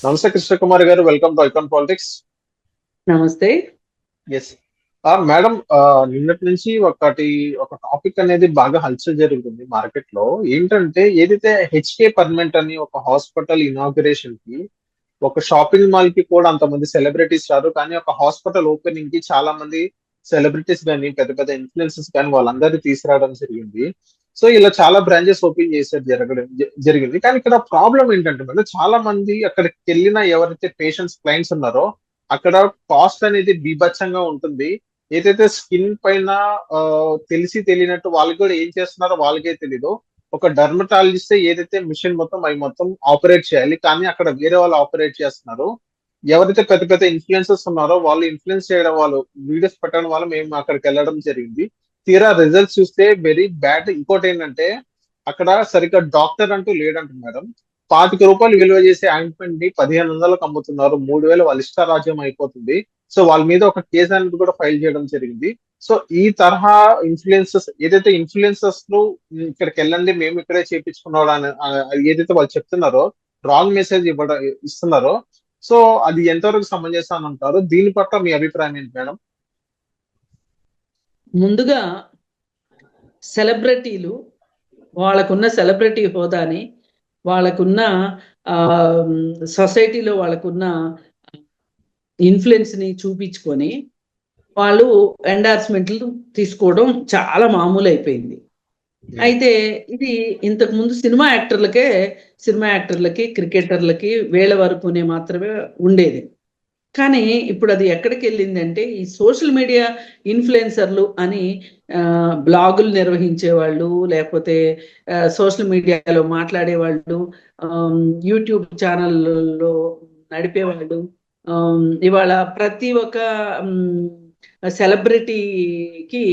నమస్తే కృష్ణ కుమార్ గారు, welcome to icon politics. నమస్తే. ఎస్ మేడం, నిన్నటి నుంచి ఒక టాపిక్ అనేది బాగా హల్చల్ జరుగుతుంది మార్కెట్ లో. ఏంటంటే ఏదైతే హెచ్కే పర్మనెంట్ అని ఒక హాస్పిటల్ ఇనాగ్రేషన్ కి, ఒక షాపింగ్ మాల్ కి కూడా అంతమంది సెలబ్రిటీస్ రారు, కానీ ఒక హాస్పిటల్ ఓపెనింగ్ కి చాలా మంది సెలబ్రిటీస్ కానీ పెద్ద పెద్ద ఇన్ఫ్లుయెన్సెస్ కానీ వాళ్ళందరినీ తీసుకురావడం జరిగింది. సో ఇలా చాలా బ్రాంచెస్ ఓపెన్ చేసేది జరిగింది. కానీ ఇక్కడ ప్రాబ్లం ఏంటంటే మేడం, చాలా మంది అక్కడికి వెళ్ళిన ఎవరైతే పేషెంట్స్ క్లయింట్స్ ఉన్నారో అక్కడ కాస్ట్ అనేది బీభత్సంగా ఉంటుంది. ఏదైతే స్కిన్ పైన ఆ, తెలిసి తెలియనట్టు వాళ్ళు కూడా ఏం చేస్తున్నారో వాళ్ళకే తెలీదు. ఒక డర్మటాలజిస్ట్ ఏదైతే మిషన్ మొత్తం అవి మొత్తం ఆపరేట్ చేయాలి, కానీ అక్కడ వేరే వాళ్ళు ఆపరేట్ చేస్తున్నారు. ఎవరైతే పెద్ద పెద్ద ఇన్ఫ్లుయెన్సర్స్ ఉన్నారో వాళ్ళు ఇన్ఫ్లుయెన్స్ చేయడం, వాళ్ళు వీడియోస్ పెట్టడం వల్ల మేము అక్కడికి వెళ్ళడం జరిగింది. తీరా రిజల్ట్స్ చూస్తే వెరీ బ్యాడ్. ఇంకోటి ఏంటంటే అక్కడ సరిగ్గా డాక్టర్ అంటూ లేడంట మేడం. రూపాయలు విలువ చేసే ఆయింట్మెంట్ ని 1500లకు అమ్ముతున్నారు. 3000 వాళ్ళ ఇష్టారాజ్యం అయిపోతుంది. సో వాళ్ళ మీద ఒక కేసు అనేది కూడా ఫైల్ చేయడం జరిగింది. సో ఈ తరహా ఇన్ఫ్లుయెన్సెస్ ఏదైతే ఇన్ఫ్లుయెన్సెస్ ను ఇక్కడికి వెళ్ళండి మేము ఇక్కడే చేయించుకున్నాడు అని ఏదైతే వాళ్ళు చెప్తున్నారో, రాంగ్ మెసేజ్ ఇస్తున్నారో, సో అది ఎంతవరకు సమంజసం అని అంటారు? దీని పట్ల మీ అభిప్రాయం ఏంటి మేడం? ముందుగా సెలబ్రిటీలు వాళ్ళకున్న సెలబ్రిటీ హోదాని, వాళ్ళకున్న సొసైటీలో వాళ్ళకున్న ఇన్ఫ్లుయెన్స్ ని చూపించుకొని వాళ్ళు ఎండార్స్మెంట్లు తీసుకోవడం చాలా మామూలు అయిపోయింది. అయితే ఇది ఇంతకు ముందు సినిమా యాక్టర్లకి క్రికెటర్లకి వేళ వరకునే మాత్రమే ఉండేది. కానీ ఇప్పుడు అది ఎక్కడికి వెళ్ళిందంటే ఈ సోషల్ మీడియా ఇన్ఫ్లుయెన్సర్లు అని బ్లాగులు నిర్వహించే వాళ్ళు, లేకపోతే సోషల్ మీడియాలో మాట్లాడేవాళ్ళు, యూట్యూబ్ ఛానల్లో నడిపేవాళ్ళు, ఇవాళ ప్రతి ఒక్క సెలబ్రిటీకి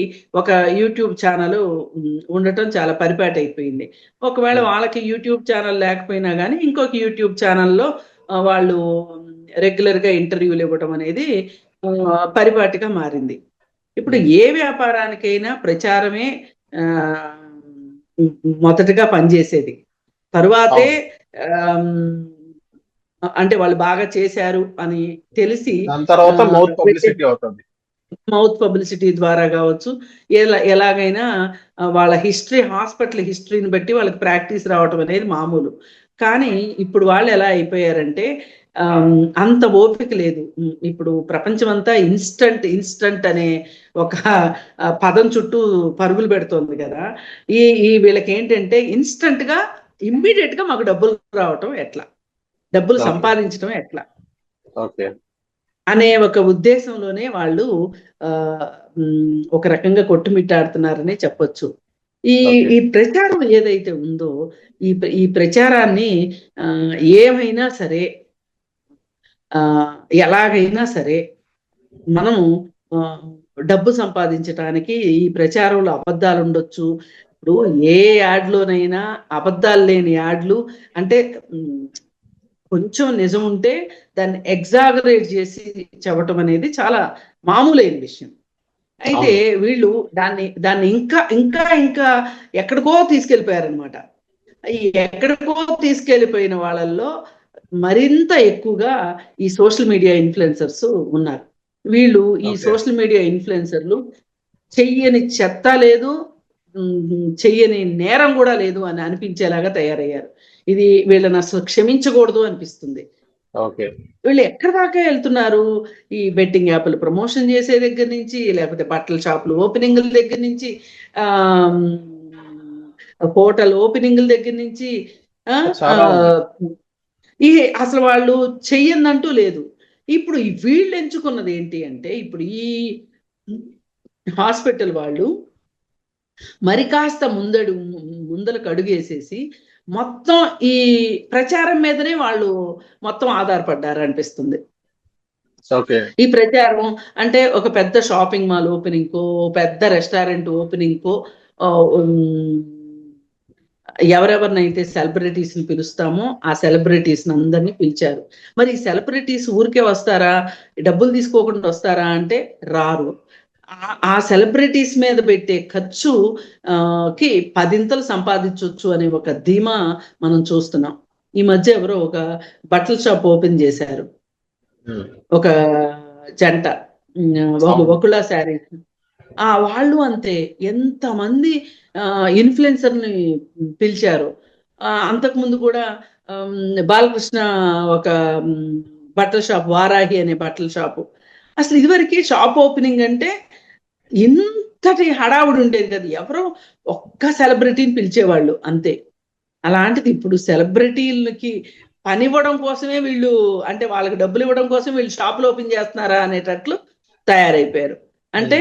ఒక యూట్యూబ్ ఛానల్ ఉండటం చాలా పరిపాటి అయిపోయింది. ఒకవేళ వాళ్ళకి యూట్యూబ్ ఛానల్ లేకపోయినా కానీ ఇంకొక యూట్యూబ్ ఛానల్లో వాళ్ళు రెగ్యులర్ గా ఇంటర్వ్యూలు ఇవ్వడం అనేది పరిపాటిగా మారింది. ఇప్పుడు ఏ వ్యాపారానికైనా ప్రచారమే మొదటగా పనిచేసేది. తరువాతే అంటే వాళ్ళు బాగా చేశారు అని తెలిసి మౌత్ పబ్లిసిటీ ద్వారా కావచ్చు, ఎలాగైనా వాళ్ళ హాస్పిటల్ హిస్టరీని బట్టి వాళ్ళకి ప్రాక్టీస్ రావటం అనేది మామూలు. కానీ ఇప్పుడు వాళ్ళు ఎలా అయిపోయారంటే అంత ఓపిక లేదు. ఇప్పుడు ప్రపంచం అంతా ఇన్స్టంట్ అనే ఒక పదం చుట్టూ పరుగులు పెడుతోంది కదా. వీళ్ళకి ఏంటంటే ఇన్స్టంట్ గా ఇమ్మీడియట్ గా మాకు డబ్బులు రావటం ఎట్లా, డబ్బులు సంపాదించడం ఎట్లా అనే ఒక ఉద్దేశంలోనే వాళ్ళు ఒక రకంగా కొట్టుమిట్టాడుతున్నారనే చెప్పొచ్చు. ఈ ప్రచారం ఏదైతే ఉందో ఈ ప్రచారాన్ని ఏమైనా సరే, ఎలాగైనా సరే మనము డబ్బు సంపాదించడానికి ఈ ప్రచారంలో అబద్ధాలు ఉండొచ్చు. ఇప్పుడు ఏ యాడ్లోనైనా అబద్ధాలు లేని యాడ్లు అంటే కొంచెం నిజం ఉంటే దాన్ని ఎగ్జాగరేట్ చేసి చెప్పటం అనేది చాలా మామూలైన విషయం. అయితే వీళ్ళు దాన్ని ఇంకా ఎక్కడికో తీసుకెళ్ళిపోయారనమాట. ఈ ఎక్కడికో తీసుకెళ్ళిపోయిన వాళ్ళల్లో మరింత ఎక్కువగా ఈ సోషల్ మీడియా ఇన్ఫ్లుయెన్సర్స్ ఉన్నారు. వీళ్ళు ఈ సోషల్ మీడియా ఇన్ఫ్లుయెన్సర్లు చెయ్యని చెత్త లేదు, చెయ్యని నేరం కూడా లేదు అని అనిపించేలాగా తయారయ్యారు. ఇది వీళ్ళని అసలు క్షమించకూడదు అనిపిస్తుంది. వీళ్ళు ఎక్కడి దాకా వెళ్తున్నారు? ఈ బెట్టింగ్ యాప్లు ప్రమోషన్ చేసే దగ్గర నుంచి, లేకపోతే బట్టల షాపులు ఓపెనింగ్ల దగ్గర నుంచి, హోటల్ ఓపెనింగ్ల దగ్గర నుంచి, అసలు వాళ్ళు చెయ్యందంటూ లేదు. ఇప్పుడు వీళ్ళు ఎంచుకున్నది ఏంటి అంటే, ఇప్పుడు ఈ హాస్పిటల్ వాళ్ళు మరి కాస్త ముందలకు అడుగేసేసి మొత్తం ఈ ప్రచారం మీదనే వాళ్ళు మొత్తం ఆధారపడ్డారు అనిపిస్తుంది. ఈ ప్రచారం అంటే ఒక పెద్ద షాపింగ్ మాల్ ఓపెనింగ్ కో, పెద్ద రెస్టారెంట్ ఓపెనింగ్ కో, ఎవరెవరినైతే సెలబ్రిటీస్ ని పిలుస్తామో ఆ సెలబ్రిటీస్ అందరినీ పిలిచారు. మరి ఈ సెలబ్రిటీస్ ఊరికే వస్తారా, డబ్బులు తీసుకోకుండా వస్తారా అంటే రారు. ఆ సెలబ్రిటీస్ మీద పెట్టే ఖర్చు కి 10 సంపాదించవచ్చు అనే ఒక ధీమా మనం చూస్తున్నాం. ఈ మధ్య ఎవరో ఒక బట్టల షాప్ ఓపెన్ చేశారు, ఒక జంట, వకుళ శారీస్. వాళ్ళు అంతే, ఎంతమంది ఇన్ఫ్లుయెన్సర్ని పిలిచారు. అంతకుముందు కూడా బాలకృష్ణ ఒక బట్టల షాప్, వారాహి అనే బట్టల షాపు. అసలు ఇదివరకు షాప్ ఓపెనింగ్ అంటే ఇంతటి హడావుడి ఉండేది కదా, ఎవరో ఒక్క సెలబ్రిటీని పిలిచేవాళ్ళు అంతే. అలాంటిది ఇప్పుడు సెలబ్రిటీలకి పని ఇవ్వడం కోసమే వీళ్ళు, అంటే వాళ్ళకి డబ్బులు ఇవ్వడం కోసం వీళ్ళు షాపులు ఓపెన్ చేస్తున్నారా అనేటట్లు తయారైపోయారు. అంటే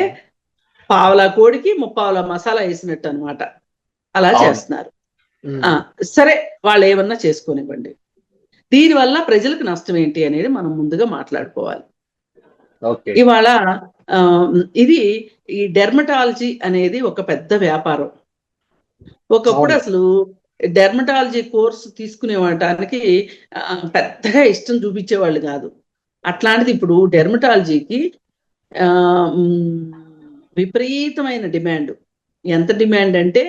పావలా కోడికి ముప్పావలా మసాలా వేసినట్టు అనమాట, అలా చేస్తున్నారు. సరే, వాళ్ళు ఏమన్నా చేసుకోనివ్వండి. దీనివల్ల ప్రజలకు నష్టం ఏంటి అనేది మనం ముందుగా మాట్లాడుకోవాలి. ఇవాళ ఇది ఈ డెర్మటాలజీ అనేది ఒక పెద్ద వ్యాపారం. ఒకప్పుడు అసలు డెర్మటాలజీ కోర్సు తీసుకునేవాటానికి పెద్దగా ఇష్టం చూపించేవాళ్ళు కాదు. అట్లాంటిది ఇప్పుడు డెర్మటాలజీకి విపరీతమైన డిమాండ్. ఎంత డిమాండ్ అంటే,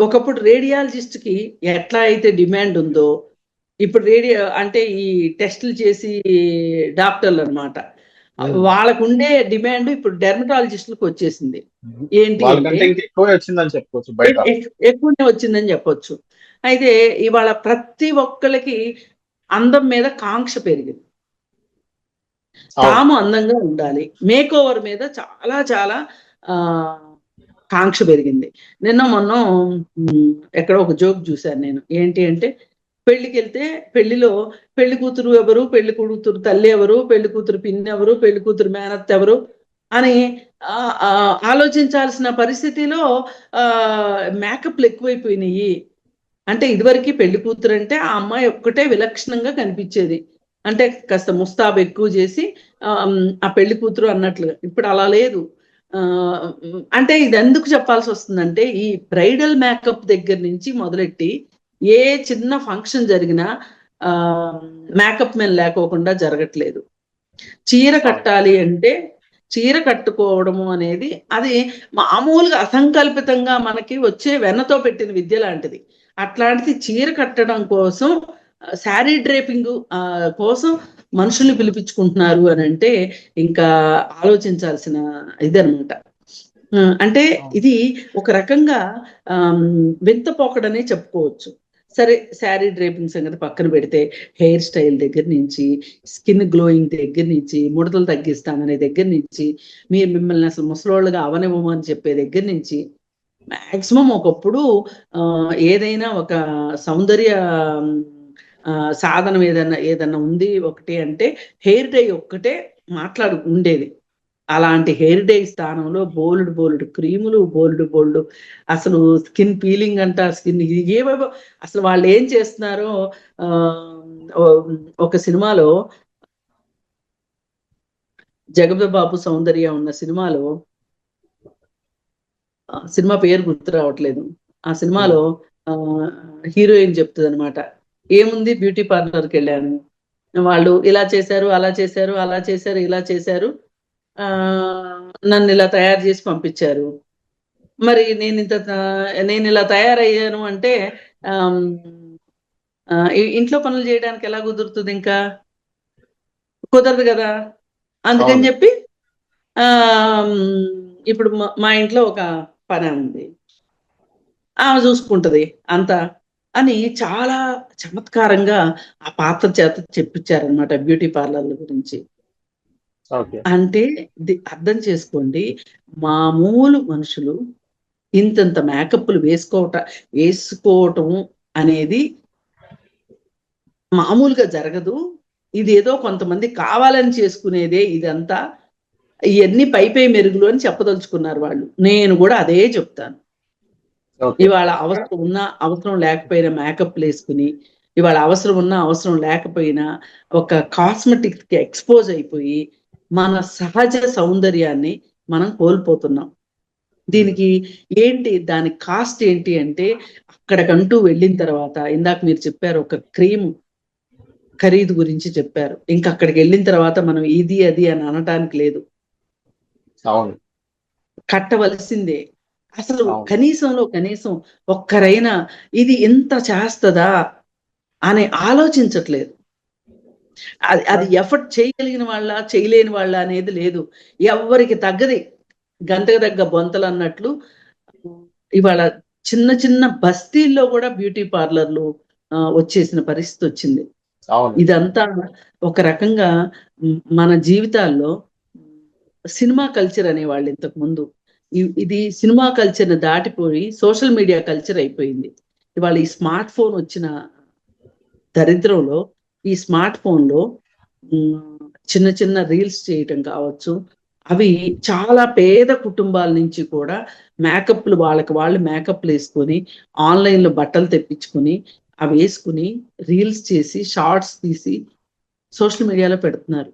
ఒకప్పుడు రేడియాలజిస్ట్కి ఎట్లా అయితే డిమాండ్ ఉందో, ఇప్పుడు అంటే ఈ టెస్టులు చేసి డాక్టర్లు అనమాట, వాళ్ళకు ఉండే డిమాండ్ ఇప్పుడు డెర్మటాలజిస్టులకు వచ్చేసింది. ఏంటి అంటే ఎక్కువనే వచ్చిందని చెప్పొచ్చు. అయితే ఇవాళ ప్రతి ఒక్కరికి అందం మీద కాంక్ష పెరిగింది. తాము అందంగా ఉండాలి, మేక్ ఓవర్ మీద చాలా చాలా కాంక్ష పెరిగింది. నిన్న మొన్న ఎక్కడో ఒక జోక్ చూశాను నేను. ఏంటి అంటే, పెళ్లికి వెళ్తే పెళ్లిలో పెళ్లి కూతురు ఎవరు, పెళ్లి కూతురు తల్లి ఎవరు, పెళ్లి కూతురు పిన్ని ఎవరు, పెళ్లి కూతురు మేనత్ ఎవరు అని ఆలోచించాల్సిన పరిస్థితిలో మేకప్లు ఎక్కువైపోయినాయి. అంటే ఇదివరకు పెళ్లి కూతురు అంటే ఆ అమ్మాయి ఒక్కటే విలక్షణంగా కనిపించేది, అంటే కాస్త ముస్తాబు ఎక్కువ చేసి ఆ పెళ్లి కూతురు అన్నట్లుగా. ఇప్పుడు అలా లేదు. అంటే ఇది ఎందుకు చెప్పాల్సి వస్తుందంటే, ఈ బ్రైడల్ మేకప్ దగ్గర నుంచి మొదలెట్టి ఏ చిన్న ఫంక్షన్ జరిగినా మేకప్ మెన్ లేకోకుండా జరగట్లేదు. చీర కట్టాలి అంటే చీర కట్టుకోవడము అనేది అది మామూలుగా అసంకల్పితంగా మనకి వచ్చే వెన్నతో పెట్టిన విద్య లాంటిది. అట్లాంటిది చీర కట్టడం కోసం, శారీ డ్రేపింగ్ కోసం మనుషుల్ని పిలిపించుకుంటున్నారు అని అంటే ఇంకా ఆలోచించాల్సిన ఇదనమాట. అంటే ఇది ఒక రకంగా వింతపోకడనే చెప్పుకోవచ్చు. సరే, శారీ డ్రేపింగ్ సంగతి పక్కన పెడితే, హెయిర్ స్టైల్ దగ్గర నుంచి, స్కిన్ గ్లోయింగ్ దగ్గర నుంచి, ముడతలు తగ్గిస్తాననే దగ్గర నుంచి, మిమ్మల్ని అసలు ముసలోళ్ళుగా అవనివ్వమని చెప్పే దగ్గర నుంచి, మ్యాక్సిమం ఒకప్పుడు ఏదైనా ఒక సౌందర్య సాధనం ఏదన్నా ఉంది ఒకటి అంటే హెయిర్ డై ఒక్కటే ఉండేది. అలాంటి హెయిర్ డై స్థానంలో బోల్డ్ క్రీములు, బోల్డ్ అసలు స్కిన్ పీలింగ్ అంట, స్కిన్ ఏవేవో అసలు వాళ్ళు ఏం చేస్తున్నారో. ఒక సినిమాలో, జగపతిబాబు సౌందర్య ఉన్న సినిమాలో, సినిమా పేరు గుర్తు రావట్లేదు, ఆ సినిమాలో హీరోయిన్ చెప్తుంది అనమాట, ఏముంది బ్యూటీ పార్లర్కి వెళ్ళాను, వాళ్ళు ఇలా చేశారు, అలా చేశారు, అలా చేశారు, ఇలా చేశారు, నన్ను ఇలా తయారు చేసి పంపించారు. మరి నేను ఇలా తయారయ్యాను అంటే ఇంట్లో పనులు చేయడానికి ఎలా కుదురుతుంది? ఇంకా కుదరదు కదా. అందుకని చెప్పి ఇప్పుడు మా ఇంట్లో ఒక పని ఉంది, ఆమె చూసుకుంటది అంతా అని చాలా చమత్కారంగా ఆ పాత్ర చేత చెప్పించారనమాట బ్యూటీ పార్లర్ల గురించి. అంటే అర్థం చేసుకోండి, మామూలు మనుషులు ఇంతంత మేకప్లు వేసుకోవటం అనేది మామూలుగా జరగదు. ఇది ఏదో కొంతమంది కావాలని చేసుకునేదే ఇదంతా. ఇవన్నీ పై మెరుగులు అని చెప్పదలుచుకున్నారు వాళ్ళు. నేను కూడా అదే చెప్తాను. ఇవాళ అవసరం ఉన్నా అవసరం లేకపోయినా మేకప్లు వేసుకుని, ఇవాళ అవసరం ఉన్నా అవసరం లేకపోయినా ఒక కాస్మెటిక్స్ కి ఎక్స్పోజ్ అయిపోయి మన సహజ సౌందర్యాన్ని మనం కోల్పోతున్నాం. దీనికి దాని కాస్ట్ ఏంటి అంటే, అక్కడికంటూ వెళ్ళిన తర్వాత, ఇందాక మీరు చెప్పారు ఒక క్రీమ్ ఖరీదు గురించి చెప్పారు, ఇంకా అక్కడికి వెళ్ళిన తర్వాత మనం ఇది అది అని అనటానికి లేదు, కట్టవలసిందే. అసలు అవును. కనీసం ఒక్కరైనా ఇది ఇంత చేస్తదా అని ఆలోచించట్లేదు. అది అది బట్ ఎఫర్ట్ చేయగలిగిన వాళ్ళ, చేయలేని వాళ్ళ అనేది లేదు. ఎవ్వరికి తగ్గది గంటకు తగ్గ బొంతలన్నట్లు ఇవాళ చిన్న చిన్న బస్తీల్లో కూడా బ్యూటీ పార్లర్‌లు వచ్చేసిన పరిస్థితొచ్చింది. అవును. ఇదంతా ఒక రకంగా మన జీవితాల్లో సినిమా కల్చర్ అనేవాళ్ళు ఇంతకుముందు. ఇది సినిమా కల్చర్‌ని దాటిపోయి సోషల్ మీడియా కల్చర్ అయిపోయింది. ఇవాళ ఈ స్మార్ట్ ఫోన్ వచ్చిన దరిద్రంలో ఈ స్మార్ట్ ఫోన్‌లో చిన్న చిన్న రీల్స్ చేయటం కావచ్చు. అవి చాలా పేద కుటుంబాల నుంచి కూడా మేకప్‌లు వాళ్ళకి వాళ్ళు మేకప్‌లేసుకొని ఆన్‌లైన్‌లో బట్టలు తెప్పించుకొని అవేసుకొని రీల్స్ చేసి, షార్ట్స్ తీసి సోషల్ మీడియాలో పెడుతున్నారు.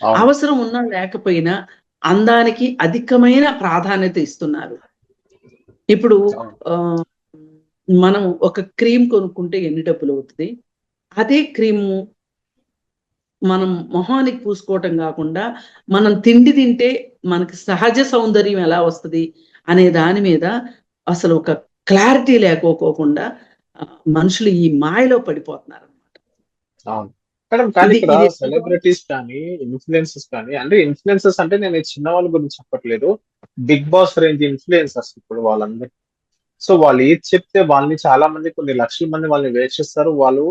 అవును. అవసరం ఉన్నా లేకపోయినా అందానికి అధికమైన ప్రాధాన్యత ఇస్తున్నారు. ఇప్పుడు అవును. ఆహ్, మనం ఒక క్రీమ్ కొనుక్కుంటే ఎన్ని డబ్బులవుతది? అదే క్రీము మనం మొహానికి పూసుకోవటం గాకుండా, మనం తిండి తింటే మనకి సహజ సౌందర్యం ఎలా వస్తది? అనే దాని మీద అసలు ఒక క్లారిటీ లేకోకోకుండా మనుషులు ఈ మాయలో పడిపోతున్నారనమాట. అవును. మేడం కానీ ఇది ఇక్కడ ఇది సెలబ్రిటీస్ కానీ, ఇన్‌ఫ్లుయెన్సర్స్ కానీ అంటే ఇన్‌ఫ్లుయెన్సర్స్ అంటే నేను ఈ చిన్న వాళ్ళ గురించి చెప్పట్లేదు. బిగ్ బాస్ రేంజ్ ఇన్‌ఫ్లుయెన్సర్స్ ఇప్పుడు వాళ్ళందరూ. సో వాళ్ళు ఏది చెప్తే వాళ్ళని చాలా మంది కొన్ని లక్షల మంది వాళ్ళని వేక్షిస్తారు. వాళ్ళు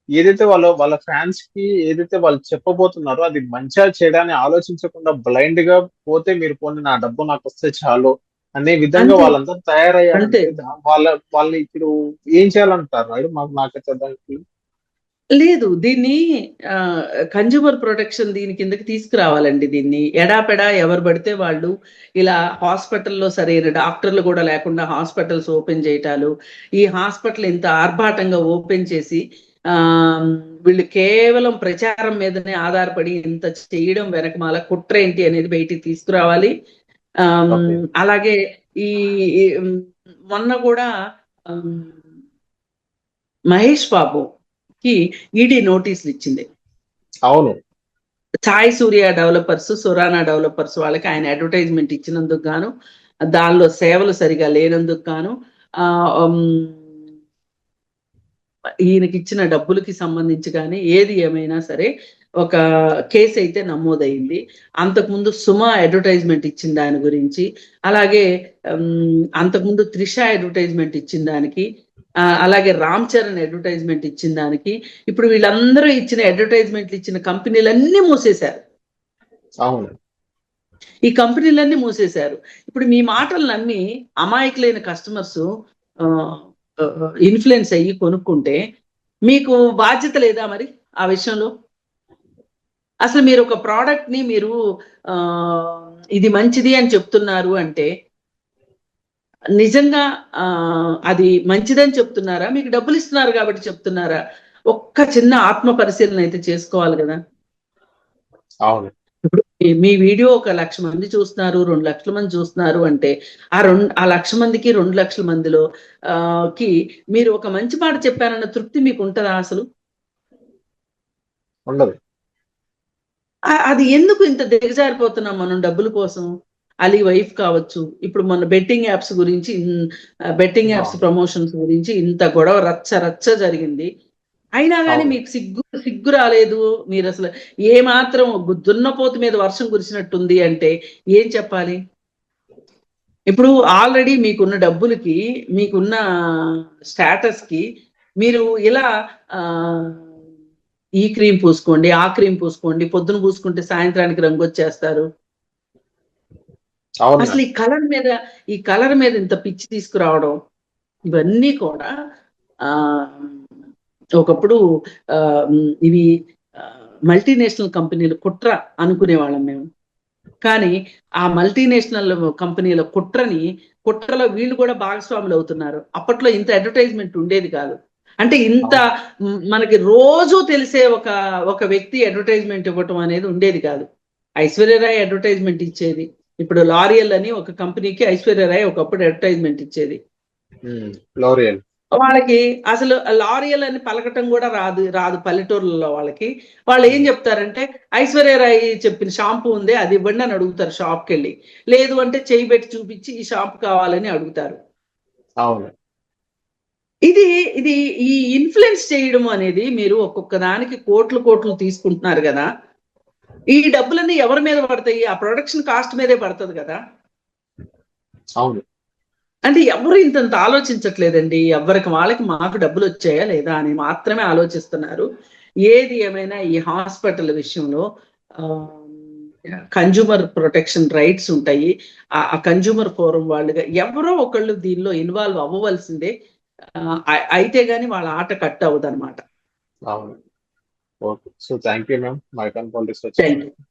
ఏదైతే వాళ్ళ ఫ్యాన్స్ కి ఏదైతే వాళ్ళు చెప్పబోతున్నారో అది మంచా చెడా అని ఆలోచించకుండా బ్లైండ్ గా పోతే మీరు పోండి నా డబ్బు నాకొస్తే చాలు అనే విధంగా అంతే. వాళ్ళందరూ అంతే. తయారయ్యారంటే వాళ్ళని ఇప్పుడు ఏం చేయాలంటారు మేడం? నాకైతే దానికి లేదు. దీన్ని కన్స్యూమర్ ప్రొటెక్షన్ దీని కిందకి తీసుకురావాలండి దీన్ని. ఎడాపెడా ఎవరు పడితే వాళ్ళు ఇలా హాస్పిటల్‌లో సరైన డాక్టర్లు గూడా లేకుండా హాస్పిటల్స్ ఓపెన్ జేయటాలు, ఈ హాస్పిటల్ ఇంత ఆర్భాటంగా ఓపెన్ చేసి ఆహ్, వీళ్ళు కేవలం ప్రచారం మీదనే ఆధారపడి ఇంత చేయడం వెనకమాల కుట్రేంటి అనేది బయటికి తీసుకురావాలి. ఓకే. అలాగే ఈ ఈ మొన్న గూడా ఆహ్, మహేష్ బాబుకి ఈడీ నోటీసులిచ్చింది. అవును. సాయి సూర్య డెవలపర్స్, సురానా డెవలపర్స్ వాళ్ళకి ఆయన అడ్వర్టైజ్‌మెంట్ ఇచ్చినందుకు గాను, దానిలో సేవలు సరిగ్గా లేనందుకు గాను ఆహ్, హ్మ్. ఈయనకిచ్చిన డబ్బులకి సంబంధించి గాని, ఏది ఏమైనా సరే ఒక కేసయితే నమోదయింది. అంతకుముందు 'సుమ' అడ్వర్టైజ్‌మెంట్ ఇచ్చిన దాని గురించి, అలాగే అంతకుముందు 'త్రిష' అడ్వర్టైజ్‌మెంట్ ఇచ్చిన దానికి, అలాగే 'రామ్ చరణ్' అడ్వర్టైజ్‌మెంట్ ఇచ్చిన దానికి, ఇప్పుడు వీళ్ళందరూ ఇచ్చిన అడ్వర్టైజ్‌మెంట్‌లు ఇచ్చిన కంపెనీలన్నీ మూసేశారు. అవును. ఈ కంపెనీలన్నీ మూసేశారు. ఇప్పుడు మీ మాటలు నమ్మి అమాయకులైన కస్టమర్సు ఆహ్, ఇన్‌ఫ్లుయెన్స్ అయ్యి కొనుక్కుంటే, మీకు బాధ్యత లేదా మరి ఆ విషయంలో? అసలు మీరొక ప్రొడక్ట్‌ని మీరు ఇది మంచిది అని చెప్తున్నారు అంటే, నిజంగా అది మంచిదని చెప్తున్నారా? మీకు డబ్బులిస్తున్నారు కాబట్టి చెప్తున్నారా? ఒక్క చిన్న ఆత్మ పరిశీలన అయితే చేసుకోవాలి గదా! అవును. ఇప్పుడు మీ వీడియో ఒక 1,00,000 మంది చూస్తున్నారు, 2,00,000 మంది చూస్తున్నారు అంటే, ఆ 1,00,000 మందికి, 2,00,000 మందిలో కి మీరు ఒక మంచి మాట చెప్పారన్న తృప్తి మీకుంటదా అసలు? ఉండదు. అది ఎందుకు ఇంత దిగజారిపోతున్నాం మనం డబ్బుల కోసం? అలీ వైఫ్ కావచ్చు, ఇప్పుడు మొన్న బెట్టింగ్ యాప్స్ గురించి బెట్టింగ్ యాప్స్ అవును. ప్రమోషన్స్ గురించి ఇంత గొడవ రచ్చ రచ్చ జరిగింది. అయినా గాని అవును. మీకు సిగ్గు రాలేదు. మీరసలు ఏమాత్రం దున్నపోతు మీద వర్షం కురిసినట్టుంది అంటే ఏం చెప్పాలి? ఇప్పుడు ఆల్రెడీ మీకున్న డబ్బులకి, మీకున్న స్టేటస్‌కి మీరు ఇలా ఆహ్, ఈ క్రీమ్ పూసుకోండి, ఆ క్రీమ్ పూసుకోండి, పొద్దున పూసుకుంటే సాయంత్రానికి రంగొచ్చేస్తారు. అవును అసలు మేడం. ఈ కలర్ మీద ఇంత పిచ్చి తీసుకురావడం, ఇవన్నీ కూడా ఆహ్, ఒకప్పుడు ఇవి మల్టీనేషనల్ కంపెనీల కుట్ర అనుకునేవాళ్ళం మేము. కానీ ఆ మల్టీనేషనల్ కంపెనీల కుట్రలో వీళ్ళు కూడా భాగస్వాములవుతున్నారు. అప్పట్లో ఇంత అడ్వర్టైజ్‌మెంట్ ఉండేది కాదు. అంటే ఇంత అవును. మనకి రోజు తెలిసే ఒక వ్యక్తి అడ్వర్టైజ్‌మెంట్ ఇవ్వటం అనేది ఉండేది కాదు. ఐశ్వర్య రాయ్ అడ్వర్టైజ్‌మెంట్ ఇచ్చేది. ఇప్పుడు 'లారియల్' అని ఒక కంపెనీకి ఐశ్వర్య రాయ్ ఒకప్పుడు అడ్వర్టైజ్‌మెంట్ ఇచ్చేది. లోరియల్. వాళ్ళకి అసలు లారియల్ అని పలకటం కూడా రాదు రాదు పల్లెటూర్లలో వాళ్ళకి. వాళ్ళు ఏం చెప్తారంటే ఐశ్వర్యరాయ్ చెప్పిన షాంపూ ఉంది అది ఇవ్వండి అని అడుగుతారు షాప్కి వెళ్ళి. లేదు అంటే చేయి పెట్టి చూపించి ఈ షాంపూ కావాలని అడుగుతారు. అవును. ఇది ఇది ఈ ఇన్ఫ్లుయెన్స్ చేయడం అనేది, మీరు ఒక్కొక్క దానికి కోట్లు కోట్లు తీసుకుంటున్నారు కదా, ఈ డబ్బులన్నీ ఎవరి మీద పడతాయి? ఆ ప్రొడక్షన్ కాస్ట్ మీదే పడుతుంది కదా. అవును. అంటే ఎవరు ఇంతంత ఆలోచించట్లేదండి. ఎవరికి వాళ్ళకి మాకు డబ్బులు వచ్చాయా లేదా అని మాత్రమే ఆలోచిస్తున్నారు. ఏది ఏమైనా ఈ హాస్పిటల్ విషయంలో కన్జ్యూమర్ ప్రొటెక్షన్ రైట్స్ ఉంటాయి. ఆ కన్జ్యూమర్ ఫోరం వాళ్ళుగా ఎవరో ఒకళ్ళు దీనిలో ఇన్వాల్వ్ అవ్వవలసిందే. అయితే గాని వాళ్ళ ఆట కట్ అవ్వదు అనమాట. అవును. Okay. So thank you ma'am. మైకాన్ పాలిటిక్స్ థ్యాంక్ వచ్చినందుకు. యూ.